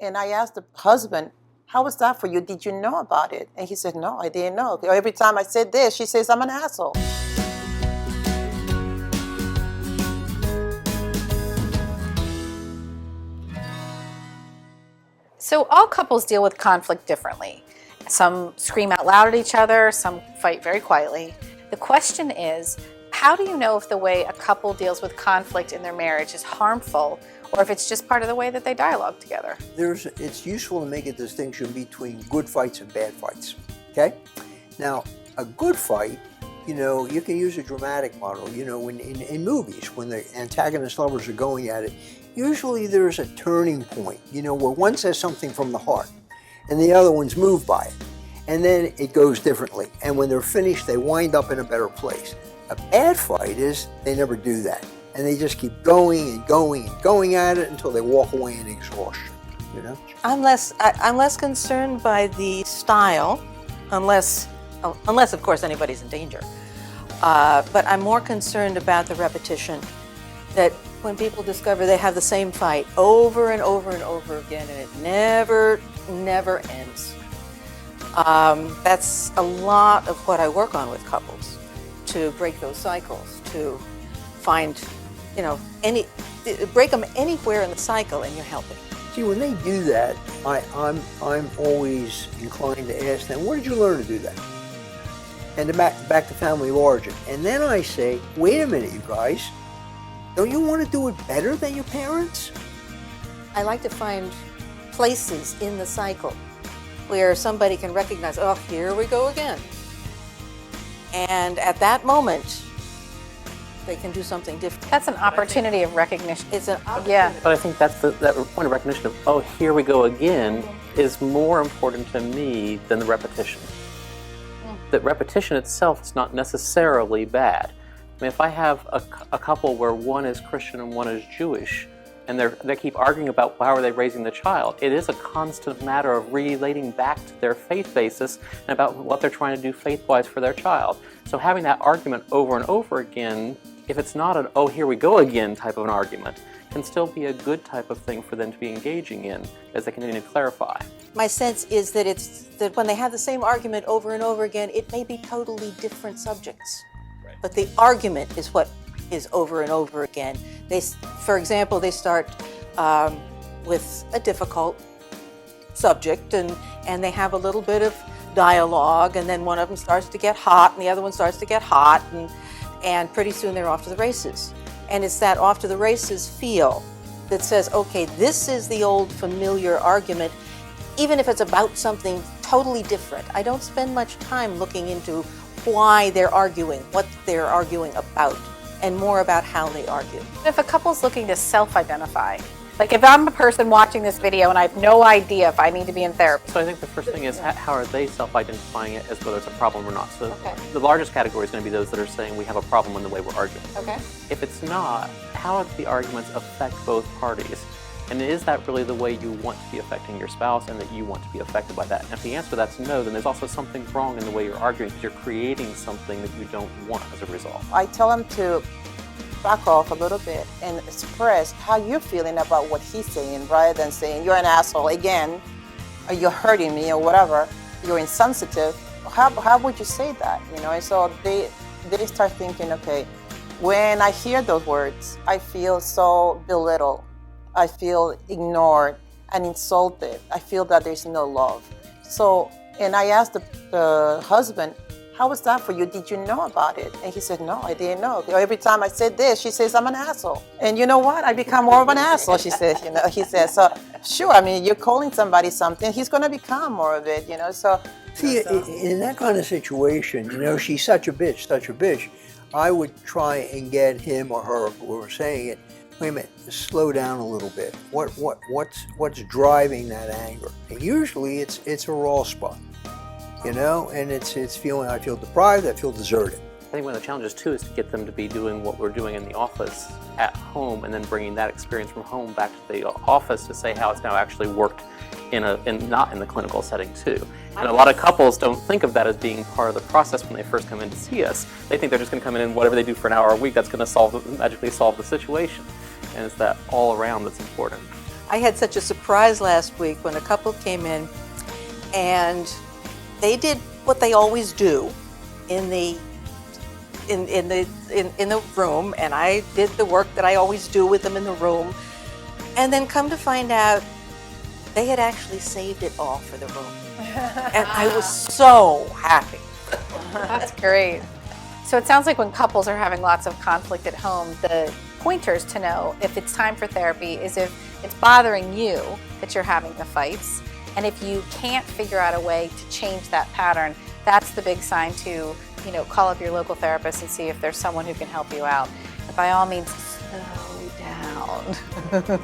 And I asked the husband, how was that for you? Did you know about it? And he said, no, I didn't know. Every time I said this, she says, I'm an asshole. So all couples deal with conflict differently. Some scream out loud at each other, some fight very quietly. The question is, how do you know if the way a couple deals with conflict in their marriage is harmful, or if it's just part of the way that they dialogue together? It's useful to make a distinction between good fights and bad fights, okay? Now, a good fight, you can use a dramatic model, in movies, when the antagonist lovers are going at it, usually there's a turning point, where one says something from the heart and the other one's moved by it. And then it goes differently. And when they're finished, they wind up in a better place. A bad fight is they never do that. And they just keep going and going and going at it until they walk away in exhaustion, I'm less concerned by the style, unless of course anybody's in danger. But I'm more concerned about the repetition. That when people discover they have the same fight over and over and over again, and it never ends. That's a lot of what I work on with couples, to break those cycles, to find, break them anywhere in the cycle, and you're helping. See, when they do that, I'm always inclined to ask them, where did you learn to do that? And back to family of origin. And then I say, wait a minute, you guys, don't you want to do it better than your parents? I like to find places in the cycle where somebody can recognize, oh, here we go again. And at that moment, they can do something different. That's an opportunity of recognition. It's an opportunity. Yeah. But I think that's that point of recognition of, oh, here we go again, is more important to me than the repetition. That repetition itself is not necessarily bad. I mean, if I have a couple where one is Christian and one is Jewish, and they keep arguing about how are they raising the child, it is a constant matter of relating back to their faith basis and about what they're trying to do faith-wise for their child. So having that argument over and over again, if it's not an oh here we go again type of an argument, can still be a good type of thing for them to be engaging in as they continue to clarify. My sense is that when they have the same argument over and over again, it may be totally different subjects. Right. But the argument is what is over and over again. For example, they start with a difficult subject and they have a little bit of dialogue, and then one of them starts to get hot and the other one starts to get hot, and pretty soon they're off to the races. And it's that off to the races feel that says, okay, this is the old familiar argument, even if it's about something totally different. I don't spend much time looking into why they're arguing, what they're arguing about, and more about how they argue. If a couple's looking to self-identify, like if I'm a person watching this video and I have no idea if I need to be in therapy. So I think the first thing is how are they self-identifying it as whether it's a problem or not. So Okay. The largest category is going to be those that are saying we have a problem in the way we're arguing. Okay. If it's not, how do the arguments affect both parties? And is that really the way you want to be affecting your spouse and that you want to be affected by that? And if the answer to that's no, then there's also something wrong in the way you're arguing because you're creating something that you don't want as a result. I tell them to back off a little bit and express how you're feeling about what he's saying, rather than saying you're an asshole again, or you're hurting me, or whatever, you're insensitive. How would you say that? And so they start thinking, okay, when I hear those words, I feel so belittled. I feel ignored and insulted. I feel that there's no love. So, and I asked the husband, how was that for you? Did you know about it? And he said, no, I didn't know. Every time I said this, she says, I'm an asshole. And you know what? I become more of an asshole, she says, he says. So, sure, I mean, you're calling somebody something, he's going to become more of it, so. See, in that kind of situation, she's such a bitch, I would try and get him or her, whoever saying it, wait a minute, slow down a little bit. What's driving that anger? And usually it's a raw spot. And it's feeling, I feel deprived, I feel deserted. I think one of the challenges too is to get them to be doing what we're doing in the office at home and then bringing that experience from home back to the office to say how it's now actually worked not in the clinical setting too. And a lot of couples don't think of that as being part of the process when they first come in to see us. They think they're just going to come in and whatever they do for an hour a week, that's going to magically solve the situation. And it's that all around that's important. I had such a surprise last week when a couple came in and they did what they always do in the room, and I did the work that I always do with them in the room, and then come to find out they had actually saved it all for the room. And I was so happy. That's great. So it sounds like when couples are having lots of conflict at home, the pointers to know if it's time for therapy is if it's bothering you that you're having the fights, and if you can't figure out a way to change that pattern, that's the big sign to, call up your local therapist and see if there's someone who can help you out. And by all means, slow down.